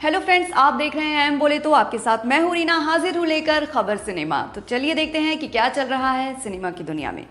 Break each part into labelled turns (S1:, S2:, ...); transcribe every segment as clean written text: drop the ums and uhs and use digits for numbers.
S1: Hello friends, आप देख रहे हैं एम बोले तो। आपके साथ मैं हूं रीना, हाजिर हूं लेकर खबर सिनेमा। तो चलिए देखते हैं कि क्या चल रहा है सिनेमा की दुनिया में।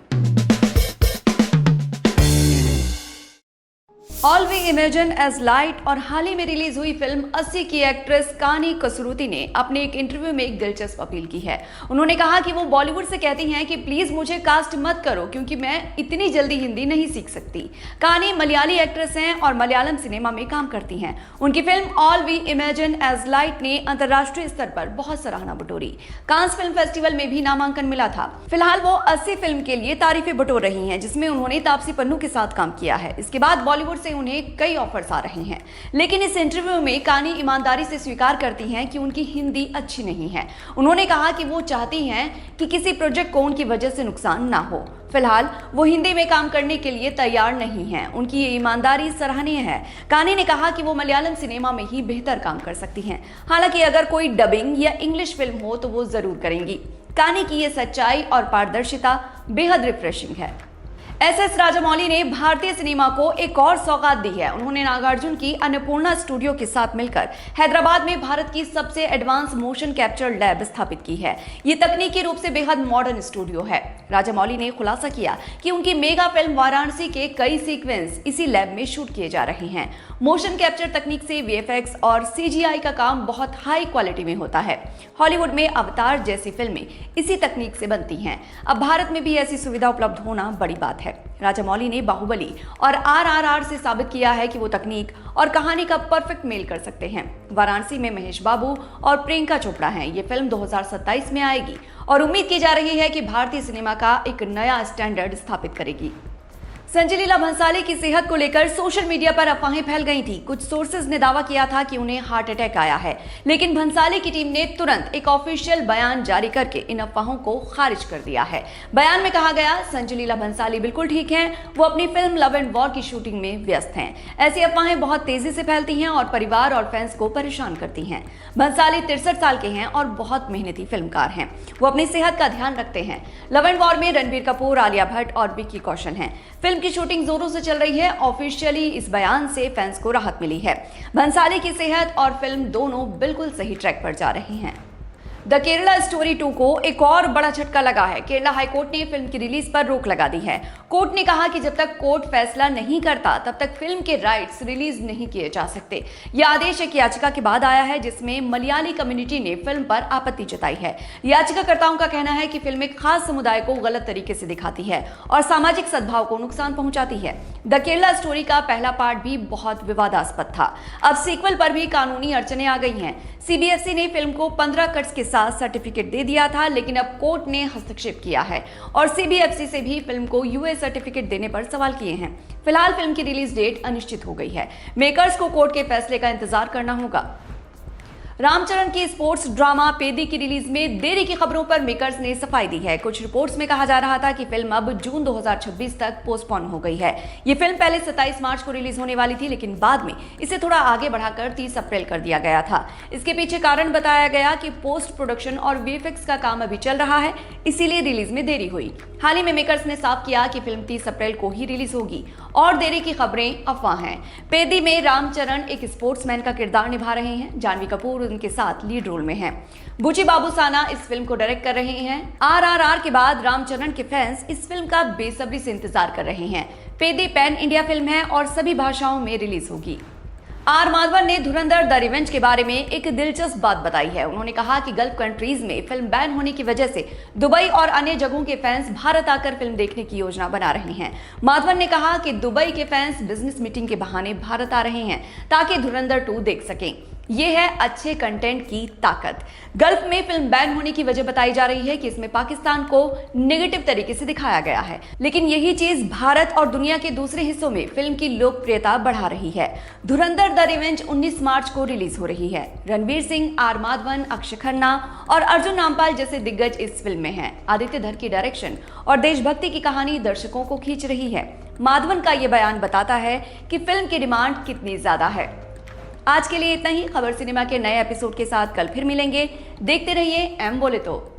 S1: All we imagine as light और हाल ही में रिलीज हुई फिल्म 80 की एक्ट्रेस कानी कसुरुती ने अपने एक इंटरव्यू में एक दिलचस्प अपील की है। उन्होंने कहा कि वो बॉलीवुड से कहती हैं कि प्लीज मुझे कास्ट मत करो क्योंकि मैं इतनी जल्दी हिंदी नहीं सीख सकती। कानी मलयाली एक्ट्रेस हैं और मलयालम सिनेमा में काम करती हैं। उनकी film all we imagine as light ने अंतर्राष्ट्रीय स्तर पर बहुत सराहना बटोरी। कांस फिल्म फेस्टिवल में भी नामांकन मिला था। फिलहाल वो 80 फिल्म के लिए तारीफें बटोर रही हैं, जिसमें उन्होंने तापसी पन्नू के साथ काम किया है। इसके बाद बॉलीवुड से उन्हें कई ऑफर्स आ रहे हैं, लेकिन इस इंटरव्यू में कानी ईमानदारी से स्वीकार करती हैं कि उनकी हिंदी अच्छी नहीं है। उन्होंने कहा कि वो चाहती हैं कि किसी प्रोजेक्ट को उनकी वजह से नुकसान ना हो। फिलहाल वो हिंदी में काम करने के लिए तैयार नहीं हैं। उनकी ये ईमानदारी सराहनीय है। कानी ने कहा कि वो मलयालम सिनेमा में ही बेहतर काम कर सकती हैं। हालांकि अगर कोई डबिंग या इंग्लिश फिल्म हो तो वो जरूर करेंगी। कानी की ये सच्चाई और पारदर्शिता बेहद रिफ्रेशिंग है। एस राजामौली ने भारतीय सिनेमा को एक और सौगात दी है। उन्होंने नागार्जुन की अन्नपूर्णा स्टूडियो के साथ मिलकर हैदराबाद में भारत की सबसे एडवांस मोशन कैप्चर लैब स्थापित की है। ये तकनीकी रूप से बेहद मॉडर्न स्टूडियो है। राजामौली ने खुलासा किया कि उनकी मेगा फिल्म वाराणसी के कई सीक्वेंस इसी लैब में शूट किए जा रहे हैं। मोशन कैप्चर तकनीक से वीएफएक्स और सीजीआई का काम बहुत हाई क्वालिटी में होता है। हॉलीवुड में अवतार जैसी फिल्में इसी तकनीक से बनती हैं। अब भारत में भी ऐसी सुविधा उपलब्ध होना बड़ी बात है। राजामौली ने बाहुबली और आरआरआर से साबित किया है कि वो तकनीक और कहानी का परफेक्ट मेल कर सकते हैं। वाराणसी में महेश बाबू और प्रियंका चोपड़ा हैं। ये फिल्म 2027 में आएगी और उम्मीद की जा रही है कि भारतीय सिनेमा का एक नया स्टैंडर्ड स्थापित करेगी। संजय लीला भंसाली की सेहत को लेकर सोशल मीडिया पर अफवाहें फैल गई थी। कुछ सोर्सेज ने दावा किया था कि उन्हें हार्ट अटैक आया है, लेकिन भंसाली की टीम ने तुरंत एक ऑफिशियल बयान जारी करके इन अफवाहों को खारिज कर दिया है। बयान में कहा गया, संजय लीला भंसाली बिल्कुल ठीक हैं, वो अपनी फिल्म लव एंड वॉर की शूटिंग में व्यस्त हैं। ऐसी अफवाहें बहुत तेजी से फैलती हैं और परिवार और फैंस को परेशान करती हैं। भंसाली 63 साल के हैं और बहुत मेहनती फिल्मकार हैं। वो अपनी सेहत का ध्यान रखते हैं। लव एंड वॉर में रणबीर कपूर, आलिया भट्ट और विक्की कौशल हैं। फिल्म की शूटिंग जोरों से चल रही है। ऑफिशियली इस बयान से फैंस को राहत मिली है। भंसाली की सेहत और फिल्म दोनों बिल्कुल सही ट्रैक पर जा रही हैं। द केरला स्टोरी 2 को एक और बड़ा झटका लगा है। केरला हाईकोर्ट ने फिल्म की रिलीज पर रोक लगा दी है। कोर्ट ने कहा कि जब तक कोर्ट फैसला नहीं करता तब तक फिल्म के राइट्स रिलीज नहीं किए जा सकते। यह आदेश एक याचिका के बाद आया है जिसमें मलयाली कम्युनिटी ने फिल्म पर आपत्ति जताई है। याचिकाकर्ताओं का कहना है कि फिल्म एक खास समुदाय को गलत तरीके से दिखाती है और सामाजिक सद्भाव को नुकसान पहुंचाती है। द केरला स्टोरी का पहला पार्ट भी बहुत विवादास्पद था। अब सीक्वल पर भी कानूनी अड़चनें आ गई हैं। सीबीएफसी ने फिल्म को 15 कट्स के साथ सर्टिफिकेट दे दिया था, लेकिन अब कोर्ट ने हस्तक्षेप किया है और सीबीएफसी से भी फिल्म को यूएस सर्टिफिकेट देने पर सवाल किए हैं। फिलहाल फिल्म की रिलीज डेट अनिश्चित हो गई है। मेकर्स को कोर्ट के फैसले का इंतजार करना होगा। रामचरण की स्पोर्ट्स ड्रामा पेदी की रिलीज में देरी की खबरों पर मेकर्स ने सफाई दी है। कुछ रिपोर्ट्स में कहा जा रहा था कि फिल्म अब जून 2026 तक पोस्टपोन हो गई है। ये फिल्म पहले 27 मार्च को रिलीज होने वाली थी, लेकिन बाद में इसे थोड़ा आगे बढ़ाकर 30 अप्रैल कर दिया गया था। इसके पीछे कारण बताया गया कि पोस्ट प्रोडक्शन और वीएफएक्स का काम अभी चल रहा है, इसीलिए रिलीज में देरी हुई। हाल ही में मेकर्स ने साफ किया कि फिल्म 30 अप्रैल को ही रिलीज होगी और देरी की खबरें अफवाह हैं। पेदी में रामचरण एक स्पोर्ट्समैन का किरदार निभा रहे हैं। जानवी कपूर उनके साथ लीड रोल में हैं। बुची बाबूसाना इस फिल्म को डायरेक्ट कर रहे हैं। आरआरआर के बाद रामचरण के फैंस इस फिल्म का बेसब्री से इंतजार कर रहे हैं। पेदी पैन इंडिया फिल्म है और सभी भाषाओं में रिलीज होगी। आर माधवन ने धुरंधर द रिवेंज के बारे में एक दिलचस्प बात बताई है। उन्होंने कहा कि गल्फ कंट्रीज में फिल्म बैन होने की वजह से दुबई और अन्य जगहों के फैंस भारत आकर फिल्म देखने की योजना बना रहे हैं। माधवन ने कहा कि दुबई के फैंस बिजनेस मीटिंग के बहाने भारत आ रहे हैं ताकि धुरंधर 2 देख सकें। ये है अच्छे कंटेंट की ताकत। गल्फ में फिल्म बैन होने की वजह बताई जा रही है कि इसमें पाकिस्तान को नेगेटिव तरीके से दिखाया गया है, लेकिन यही चीज भारत और दुनिया के दूसरे हिस्सों में फिल्म की लोकप्रियता बढ़ा रही है। धुरंधर द रिवेंज 19 मार्च को रिलीज हो रही है। रणवीर सिंह, आर माधवन, अक्षय खन्ना और अर्जुन रामपाल जैसे दिग्गज इस फिल्म में हैं। आदित्य धर की डायरेक्शन और देशभक्ति की कहानी दर्शकों को खींच रही है। माधवन का ये बयान बताता है कि फिल्म की डिमांड कितनी ज्यादा है। आज के लिए इतना ही। खबर सिनेमा के नए एपिसोड के साथ कल फिर मिलेंगे। देखते रहिए एम बोले तो।